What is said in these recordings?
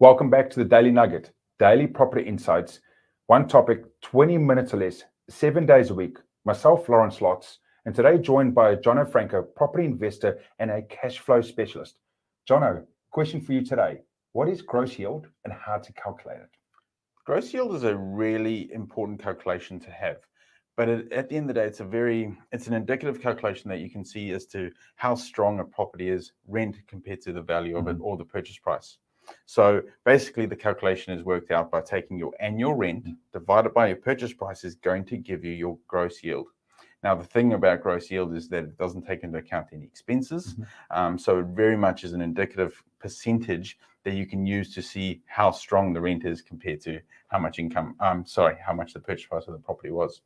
Welcome back to the Daily Nugget, daily property insights. One topic, 20 minutes or less, 7 days a week. Myself, Lotze, and today joined by Jono, Frankle, property investor and a cash flow specialist. Jono, question for you today. What is gross yield and how to calculate it? Gross yield is a really important calculation to have. But at the end of the day, it's an indicative calculation that you can see as to how strong a property is rent compared to the value of it or the purchase price. So basically the calculation is worked out by taking your annual rent divided by your purchase price is going to give you your gross yield. Now, the thing about gross yield is that it doesn't take into account any expenses. So it very much is an indicative percentage that you can use to see how strong the rent is compared to how much how much the purchase price of the property was.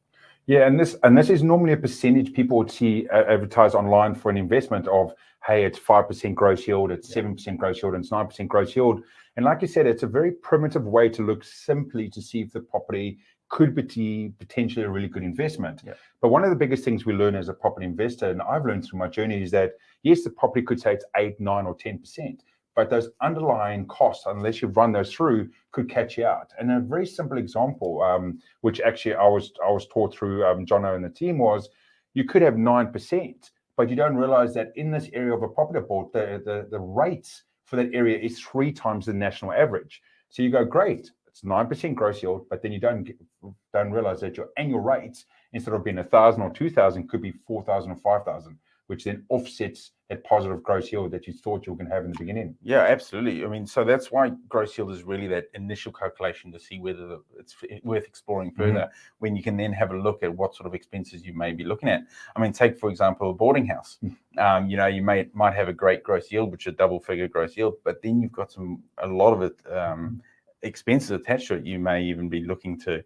Yeah, and this is normally a percentage people would see advertised online for an investment of, hey, it's 5% gross yield, it's 7% gross yield, and it's 9% gross yield. And like you said, it's a very primitive way to look simply to see if the property could be potentially a really good investment. But one of the biggest things we learn as a property investor, and I've learned through my journey, is that yes, the property could say it's 8, 9, or 10%. But those underlying costs, unless you run those through, could catch you out. And a very simple example, which actually I was taught through Jono and the team, was you could have 9%, but you don't realize that in this area of a property board, the rates for that area is 3 times the national average. So you go, great, it's 9% gross yield, but then you don't realize that your annual rates, instead of being 1,000 or 2,000, could be 4,000 or 5,000. Which then offsets that positive gross yield that you thought you were going to have in the beginning. Yeah, absolutely. I mean, so that's why gross yield is really that initial calculation to see whether it's worth exploring further, when you can then have a look at what sort of expenses you may be looking at. I mean, take, for example, a boarding house. You might have a great gross yield, which is a double-figure gross yield, but then you've got a lot of it expenses attached to it. You may even be looking to,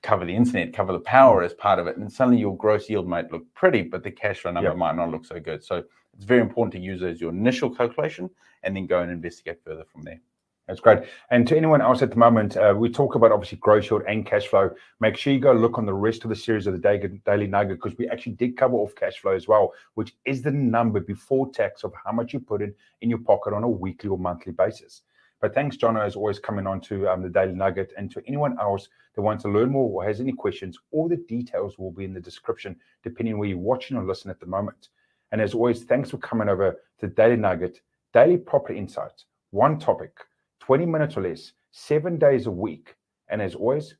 cover the internet, cover the power as part of it, and suddenly your gross yield might look pretty, but the cash flow number might not look so good. So it's very important to use as your initial calculation and then go and investigate further from there. That's great. And to anyone else at the moment, we talk about obviously gross yield and cash flow. Make sure you go look on the rest of the series of the Daily Nugget, because we actually did cover off cash flow as well, which is the number before tax of how much you put in your pocket on a weekly or monthly basis. But thanks, Jono, as always, coming on to the Daily Nugget. And to anyone else that wants to learn more or has any questions, all the details will be in the description, depending on where you're watching or listening at the moment. And as always, thanks for coming over to Daily Nugget, daily property insights. One topic, 20 minutes or less, 7 days a week. And as always,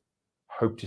hope to see you.